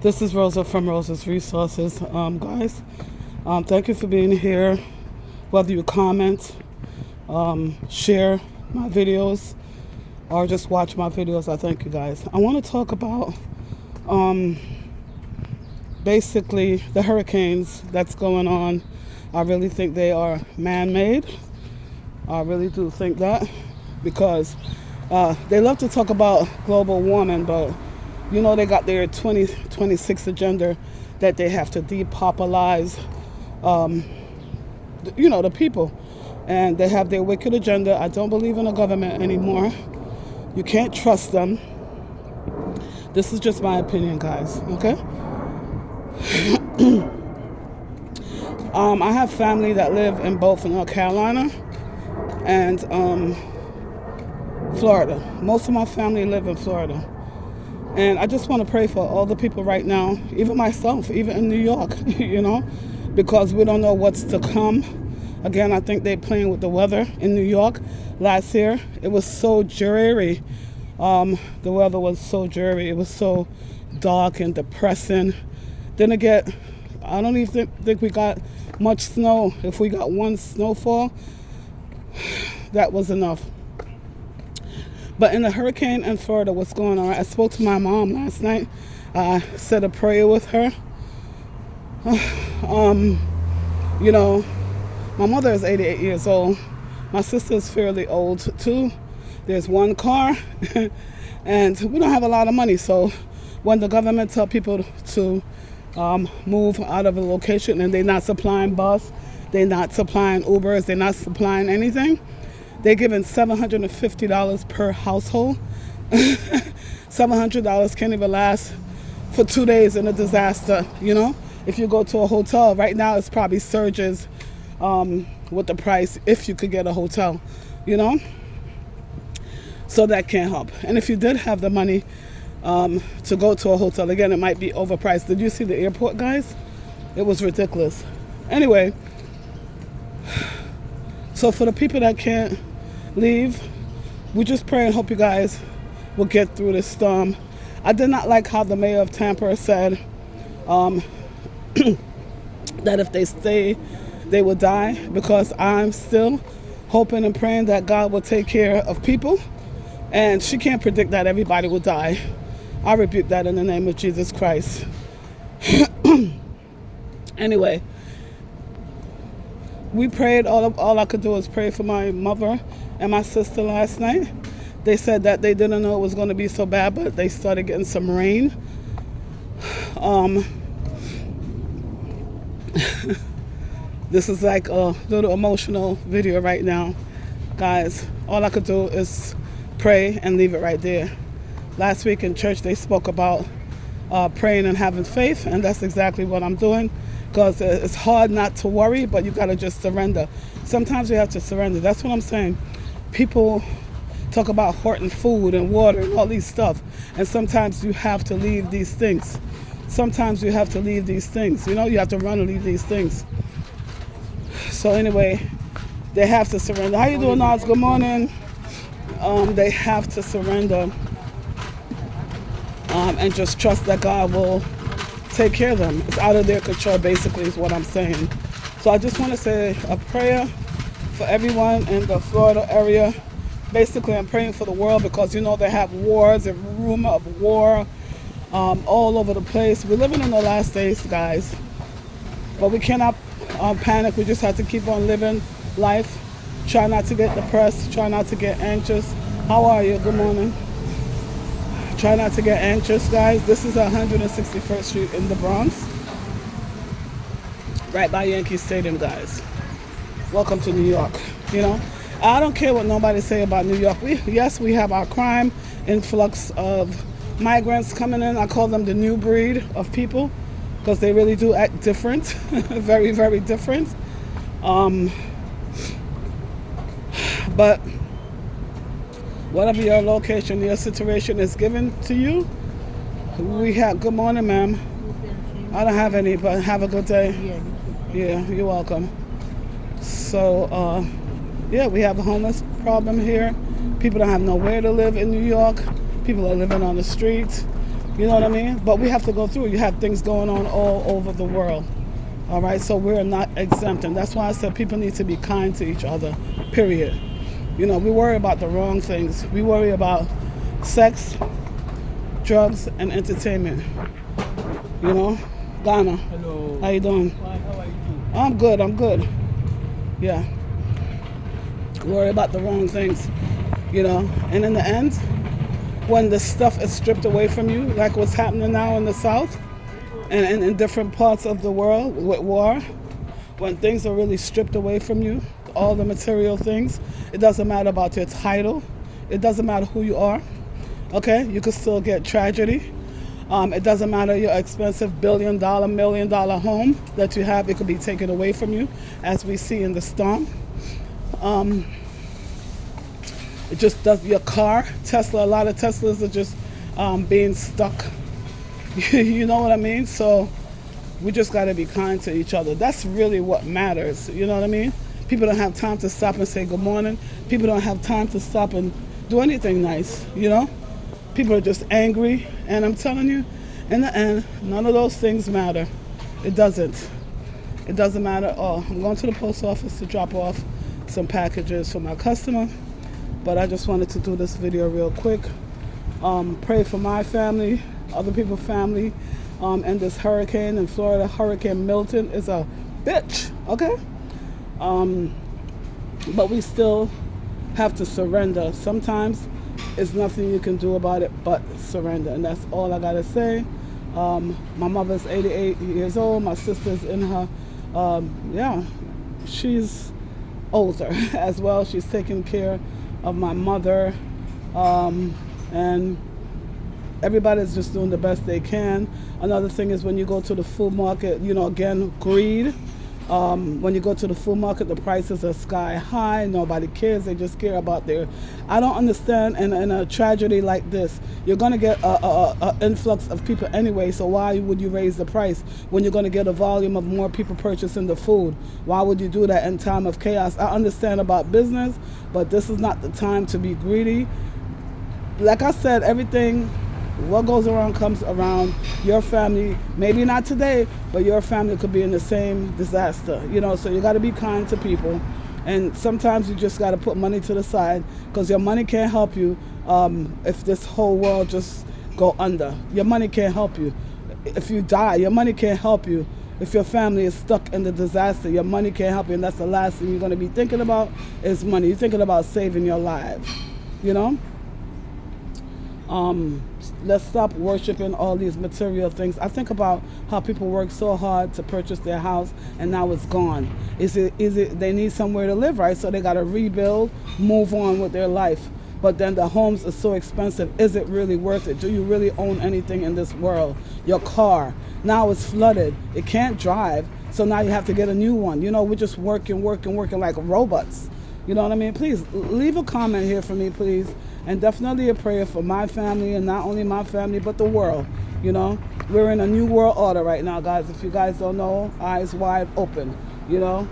This is Rosa from Rosa's Resources. Guys, thank you for being here. Whether you comment, share my videos, or just watch my videos, I thank you guys. I want to talk about basically the hurricanes that's going on. I really think they are man-made. I really do think that, because they love to talk about global warming, but you know they got their 2026 agenda that they have to depopularize, the people. And they have their wicked agenda. I don't believe in the government anymore. You can't trust them. This is just my opinion, guys, okay? I have family that live in both North Carolina and Florida. Most of my family live in Florida. And I just want to pray for all the people right now, even myself, even in New York, because we don't know what's to come. Again, I think they're playing with the weather in New York. Last year, it was so dreary. The weather was so dreary. It was so dark and depressing. Then again, I don't even think we got much snow. If we got one snowfall, that was enough. But in the hurricane in Florida, what's going on? I spoke to my mom last night. I said a prayer with her. My mother is 88 years old. My sister is fairly old too. There's one car, and we don't have a lot of money. So when the government tell people to move out of a location and they're not supplying bus, they're not supplying Ubers, they're not supplying anything, they're giving $750 per household. $700 can't even last for 2 days in a disaster, If you go to a hotel, right now it's probably surges with the price if you could get a hotel, So that can't help. And if you did have the money to go to a hotel, again, it might be overpriced. Did you see the airport, guys? It was ridiculous. Anyway, so for the people that can't leave, we just pray and hope you guys will get through this storm. I did not like how the mayor of Tampa said that if they stay, they will die, because I'm still hoping and praying that God will take care of people. And she can't predict that everybody will die. I rebuke that in the name of Jesus Christ. Anyway, we prayed. All I could do was pray for my mother and my sister last night. They said that they didn't know it was going to be so bad, but they started getting some rain. This is like a little emotional video right now. Guys, all I could do is pray and leave it right there. Last week in church, they spoke about praying and having faith, and that's exactly what I'm doing, because it's hard not to worry, but you got to just surrender. Sometimes you have to surrender. That's what I'm saying. People talk about hoarding food and water and all these stuff, and sometimes you have to leave these things. Sometimes you have to leave these things. You have to run and leave these things. So anyway, they have to surrender. How you doing, Naz? Good morning. They have to surrender and just trust that God will take care of them. It's out of their control, basically, is what I'm saying. So I just want to say a prayer for everyone in the Florida area. Basically, I'm praying for the world, because they have wars and rumor of war all over the place. We're living in the last days, guys. But we cannot panic. We just have to keep on living life. Try not to get depressed. Try not to get anxious. How are you? Good morning. Try not to get anxious, guys. This is 161st Street in the Bronx, right by Yankee Stadium, guys. Welcome to New York. I don't care what nobody say about New York. Yes, we have our crime, influx of migrants coming in. I call them the new breed of people, because they really do act different, very, very different. But whatever your location, your situation is given to you, we have. Good morning, ma'am. I don't have any, but have a good day. Yeah, you're welcome. So, we have a homeless problem here. People don't have nowhere to live in New York. People are living on the streets. You know what I mean? But we have to go through. You have things going on all over the world. All right, so we're not exempt. And that's why I said people need to be kind to each other, period. You know, we worry about the wrong things. We worry about sex, drugs, and entertainment. You know? Ghana. Hello. How you doing? Fine, how are you doing? I'm good, I'm good. Yeah. Worry about the wrong things, you know? And in the end, when the stuff is stripped away from you, like what's happening now in the South and in different parts of the world with war, when things are really stripped away from you, all the material things, it doesn't matter about your title. It doesn't matter who you are, okay? You could still get tragedy. It doesn't matter your expensive billion-dollar, million-dollar home that you have, it could be taken away from you, as we see in the storm. It just does your car, Tesla, a lot of Teslas are just being stuck. You know what I mean? So we just got to be kind to each other. That's really what matters. You know what I mean? People don't have time to stop and say good morning. People don't have time to stop and do anything nice, you know? People are just angry. And I'm telling you, in the end, none of those things matter. It doesn't. It doesn't matter at all. I'm going to the post office to drop off some packages for my customer. But I just wanted to do this video real quick. Pray for my family, other people's family, and this hurricane in Florida. Hurricane Milton is a bitch, okay? But we still have to surrender. Sometimes it's nothing you can do about it but surrender. And that's all I gotta say. My mother's 88 years old. My sister's in her, yeah, she's older as well. She's taking care of my mother, and everybody's just doing the best they can. Another thing is when you go to the food market, you know, again, greed. When you go to the food market, the prices are sky high. Nobody cares. They just care about their... I don't understand in a tragedy like this, you're going to get an influx of people anyway, so why would you raise the price when you're going to get a volume of more people purchasing the food? Why would you do that in time of chaos? I understand about business, but this is not the time to be greedy. Like I said, everything... what goes around comes around. Your family, maybe not today, but your family could be in the same disaster, you know, so you got to be kind to people. And sometimes you just got to put money to the side, because your money can't help you if this whole world just go under. Your money can't help you. If you die, your money can't help you. If your family is stuck in the disaster, your money can't help you. And that's the last thing you're going to be thinking about is money. You're thinking about saving your lives, you know? Let's stop worshiping all these material things. I think about how people work so hard to purchase their house and now it's gone. Is it they need somewhere to live, right? So they got to rebuild, move on with their life. But then the homes are so expensive. Is it really worth it? Do you really own anything in this world? Your car, now it's flooded. It can't drive. So now you have to get a new one. You know, we're just working like robots. You know what I mean? Please leave a comment here for me, please. And definitely a prayer for my family, and not only my family, but the world. You know, we're in a new world order right now, guys. If you guys don't know, eyes wide open. You know,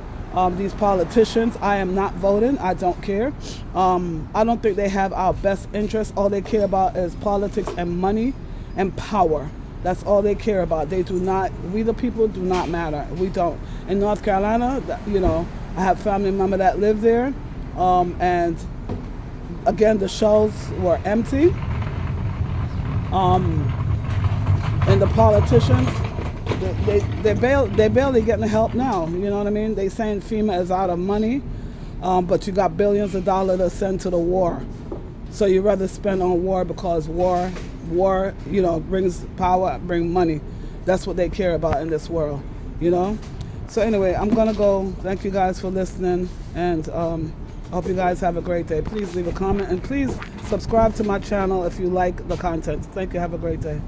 these politicians, I am not voting. I don't care. I don't think they have our best interests. All they care about is politics and money and power. That's all they care about. They do not, we the people do not matter. We don't. In North Carolina, you know, I have family members that live there, and again, the shelves were empty. And the politicians, they're barely getting help now. You know what I mean? They saying FEMA is out of money, but you got billions of dollars to send to the war. So you rather spend on war because war, you know, brings power, brings money. That's what they care about in this world, you know? So anyway, I'm gonna go. Thank you guys for listening, and I hope you guys have a great day. Please leave a comment, and please subscribe to my channel if you like the content. Thank you. Have a great day.